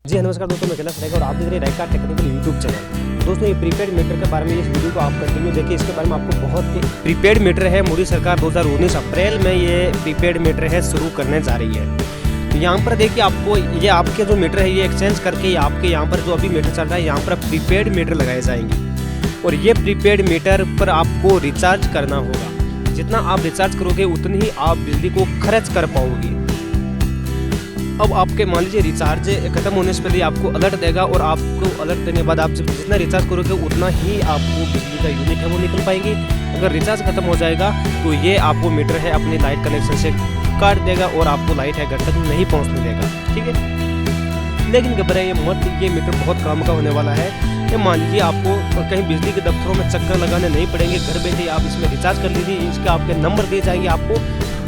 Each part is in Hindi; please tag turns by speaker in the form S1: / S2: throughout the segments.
S1: जी हाँ, नमस्कार दोस्तों, मैं कैलाश रहेगा और आप देख रहे हैं राइका टेक्निकल यूट्यूब चैनल। दोस्तों, ये प्रीपेड मीटर के बारे में इस वीडियो को आप कंटिन्यू देखिए। इसके बारे में आपको बहुत प्रीपेड मीटर है, मोदी सरकार 2019 अप्रैल में ये प्रीपेड मीटर है शुरू करने जा रही है। तो यहाँ पर देखिए, आपको ये आपके जो मीटर है ये एक्सचेंज करके आपके यहाँ पर जो अभी मीटर चल रहा है यहाँ पर प्रीपेड मीटर लगाए जाएंगे और ये प्रीपेड मीटर पर आपको रिचार्ज करना होगा। जितना आप रिचार्ज करोगे उतनी ही आप बिजली को खर्च कर पाओगे। अब आपके मान लीजिए रिचार्ज खत्म होने से पहले आपको अलर्ट देगा और आपको अलर्ट देने के बाद आप जितना रिचार्ज करोगे उतना ही आपको बिजली का यूनिट है वो निकल पाएंगे। अगर रिचार्ज खत्म हो जाएगा तो ये आपको मीटर है अपनी लाइट कनेक्शन से काट देगा और आपको लाइट है घर तक नहीं पहुंचने देगा। ठीक है, लेकिन घबराइए मत, ये मीटर बहुत काम का होने वाला है। ये मान लीजिए आपको कहीं बिजली के दफ्तरों में चक्कर लगाने नहीं पड़ेंगे, घर बैठे आप इसमें रिचार्ज कर लीजिए। इसके आपके नंबर दिए जाएंगे आपको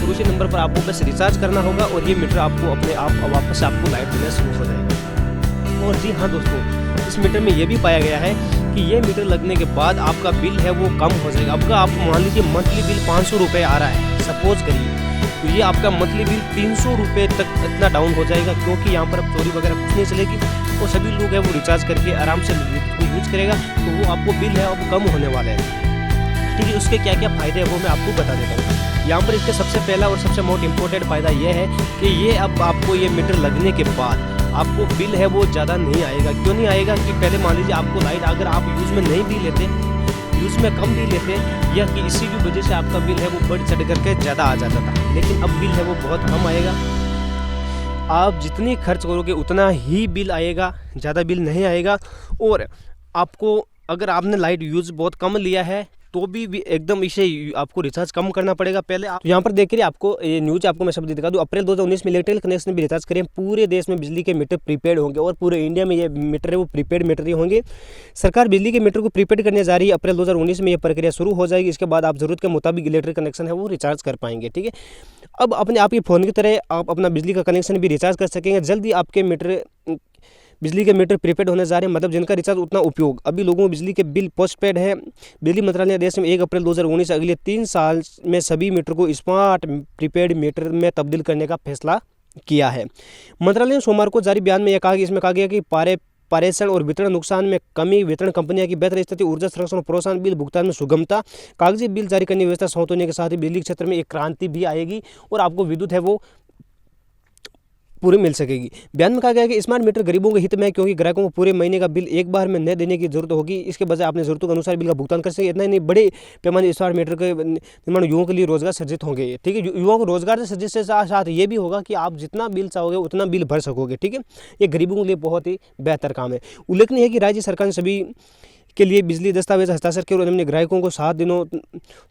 S1: और उसी नंबर पर आपको बस रिचार्ज करना होगा और ये मीटर आपको अपने आप वापस आपको लाइट देना शुरू हो जाएगा। और जी हाँ दोस्तों, इस मीटर में ये भी पाया गया है कि ये मीटर लगने के बाद आपका बिल है वो कम हो जाएगा। आपका आप मान लीजिए मंथली बिल 500 रुपये आ रहा है सपोज करिए, तो ये आपका मंथली बिल 300 रुपये तक इतना डाउन हो जाएगा, क्योंकि यहाँ पर अब चोरी वगैरह कुछ नहीं चलेगी और सभी लोग हैं वो रिचार्ज करके आराम से यूज करेगा, तो वो आपको बिल है अब कम होने वाला है। ठीक है, उसके क्या क्या फ़ायदे हैं वो मैं आपको बता देता हूँ। यहाँ पर इसका सबसे पहला और सबसे मोस्ट इम्पोर्टेंट फ़ायदा ये है कि ये अब आपको ये मीटर लगने के बाद आपको बिल है वो ज़्यादा नहीं आएगा। क्यों नहीं आएगा कि पहले मान लीजिए आपको लाइट अगर आप यूज़ में नहीं भी लेते, यूज़ में कम भी लेते या कि इसी की वजह से आपका बिल है वो बढ़ चढ़ करके ज़्यादा आ जाता था, लेकिन अब बिल है वो बहुत कम आएगा। आप जितनी खर्च करोगे उतना ही बिल आएगा, ज़्यादा बिल नहीं आएगा। और आपको अगर आपने लाइट यूज़ बहुत कम लिया है तो भी एकदम इसे आपको रिचार्ज कम करना पड़ेगा। पहले आप यहाँ पर देख रहे आपको ये न्यूज आपको मैं शब्द दिखा दूँ। अप्रैल 2019 में इलेक्ट्रिकल कनेक्शन भी रिचार्ज करें, पूरे देश में बिजली के मीटर प्रीपेड होंगे और पूरे इंडिया में ये मीटर है वो प्रीपेड मीटर ही होंगे। सरकार बिजली के मीटर को प्रीपेड करने जा रही है। अप्रैल 2019 में ये प्रक्रिया शुरू हो जाएगी। इसके बाद आप जरूरत के मुताबिक इलेक्ट्रिक कनेक्शन है वो रिचार्ज कर पाएंगे। ठीक है, अब अपने आप ही फ़ोन की तरह आप अपना बिजली का कनेक्शन भी रिचार्ज कर सकेंगे। जल्दी आपके मीटर बिजली के मीटर प्रीपेड होने जा रहे हैं, मतलब जिनका रिचार्ज उतना उपयोग। अभी लोगों को बिजली के बिल पोस्टपेड है। बिजली मंत्रालय ने देश में 1 अप्रैल 2019 से अगले 3 साल में सभी मीटर को स्मार्ट प्रीपेड मीटर में तब्दील करने का फैसला किया है। मंत्रालय ने सोमवार को जारी बयान में इसमें कहा गया कि पारेषण और वितरण नुकसान में कमी, वितरण कंपनियां की बेहतर स्थिति, ऊर्जा संरक्षण और प्रोत्साहन, बिल भुगतान में सुगमता, कागजी बिल जारी करने की व्यवस्था समाप्त होने के साथ ही बिजली क्षेत्र में एक क्रांति भी आएगी और आपको विद्युत है वो पूरी मिल सकेगी। बयान में कहा गया कि स्मार्ट मीटर गरीबों के हित में है, क्योंकि ग्राहकों को पूरे महीने का बिल एक बार में न देने की जरूरत होगी। इसके बजाय अपने जरूरतों के अनुसार बिल का भुगतान कर सके। इतना ही नहीं, बड़े पैमाने स्मार्ट मीटर के निर्माण युवाओं के लिए रोजगार सृजित होंगे। ठीक है, युवाओं को रोजगार से सृजित से साथ ये भी होगा कि आप जितना बिल चाहोगे उतना बिल भर सकोगे। ठीक है, ये गरीबों के लिए बहुत ही बेहतर काम है। उल्लेखनीय है कि राज्य सरकार ने सभी के लिए बिजली दस्तावेज हस्ताक्षर किए और उन्होंने ग्राहकों को 7 दिनों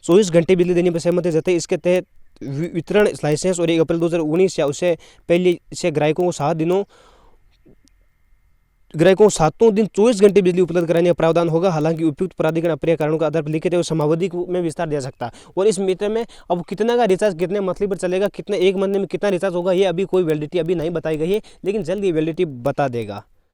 S1: 24 घंटे बिजली देने पर सहमति जताई। इसके तहत वितरण लाइसेंस और 1 अप्रैल 2019 या उससे पहले से ग्राहकों को 7 दिन 24 घंटे बिजली उपलब्ध कराने का प्रावधान होगा। हालांकि उपयुक्त प्राधिकरण अप्रिय कारणों का आधार पर लिखित है समावधि में विस्तार दिया सकता है। और इस मीटर में अब कितना का रिचार्ज कितने मंथली पर चलेगा, कितने एक महीने में कितना रिचार्ज होगा, ये अभी कोई वैलिडिटी अभी नहीं बताई गई है, लेकिन जल्द ये वैलिडिटी बता देगा।